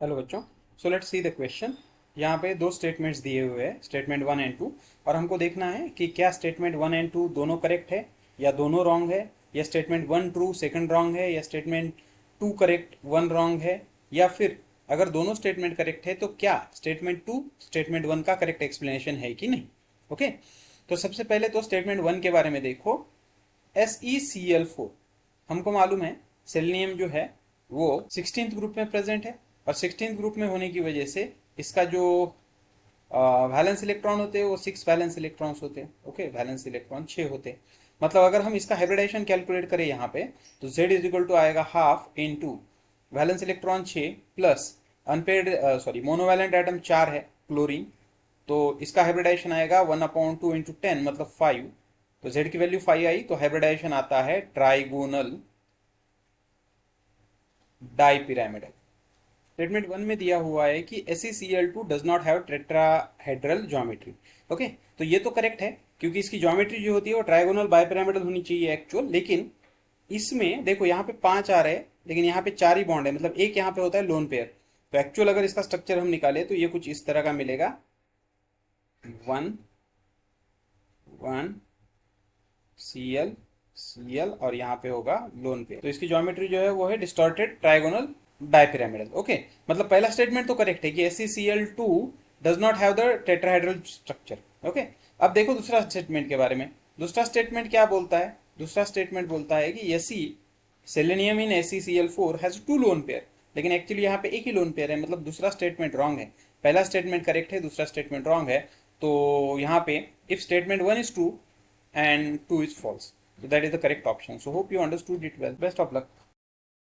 Hello बच्चों। So let's see the question. यहाँ पे दो स्टेटमेंट्स दिए हुए हैं, स्टेटमेंट वन एंड टू, और हमको देखना है कि क्या स्टेटमेंट वन एंड टू दोनों करेक्ट है या दोनों रॉन्ग है, या statement one true second wrong है, या statement two correct one wrong है, या फिर अगर दोनों स्टेटमेंट करेक्ट है तो क्या स्टेटमेंट टू स्टेटमेंट वन का करेक्ट एक्सप्लेनेशन है कि नहीं। ओके, तो सबसे पहले तो स्टेटमेंट वन के बारे में देखो। SeCl4 हमको मालूम है सेलेनियम जो है वो 16th ग्रुप में प्रेजेंट है, और 16th ग्रुप में होने की वजह से इसका जो वैलेंस इलेक्ट्रॉन होते हैं वो 6 वैलेंस इलेक्ट्रॉन्स होते हैं। ओके, वैलेंस इलेक्ट्रॉन 6 होते हैं। मतलब अगर हम इसका हाइब्रिडाइजेशन कैलकुलेट करें यहाँ पे तो Z इज इक्वल टू आएगा half into valence electron 6 plus unpaired monovalent atom 4 है क्लोरीन, तो इसका हाइब्रिडाइजेशन आएगा 1/2 इंटू 10 मतलब 5। तो Z की वैल्यू 5 आई तो हाइब्रिडाइजेशन आता है ट्राइगोनल डाइपिरामिडल। स्टेटमेंट वन में दिया हुआ है कि SeCl2 does not have tetrahedral geometry. Okay, तो ये तो करेक्ट है क्योंकि इसकी ज्योमेट्री जो होती है वो ट्राइगोनल बाइपिरामिडल होनी चाहिए एक्चुअल। लेकिन इसमें देखो यहाँ पे 5 आ रहे हैं लेकिन यहाँ पे 4 ही बॉन्ड है, मतलब एक यहाँ पे होता है लोन पेयर। तो एक्चुअल अगर इसका स्ट्रक्चर हम निकाले तो ये कुछ इस तरह का मिलेगा, 1 1 Cl और यहाँ पे होगा लोन पेयर। तो इसकी ज्योमेट्री जो है वो है डिस्टॉर्टेड ट्राइगोनल डाइपिरामिडल। ओके, मतलब पहला स्टेटमेंट तो करेक्ट है कि SeCl2 does not have the tetrahedral structure. Okay, अब देखो दूसरा स्टेटमेंट के बारे में। दूसरा स्टेटमेंट क्या बोलता है? दूसरा स्टेटमेंट बोलता है कि selenium in SeCl4 has 2 lone pair, लेकिन एक्चुअली यहाँ पे एक ही लोन पेयर है, मतलब दूसरा स्टेटमेंट रॉन्ग है। पहला स्टेटमेंट करेक्ट है, दूसरा स्टेटमेंट रॉन्ग है। तो यहाँ पे if statement one is true and 2 is false. So that is the correct option. So hope you understood it well. Best of luck.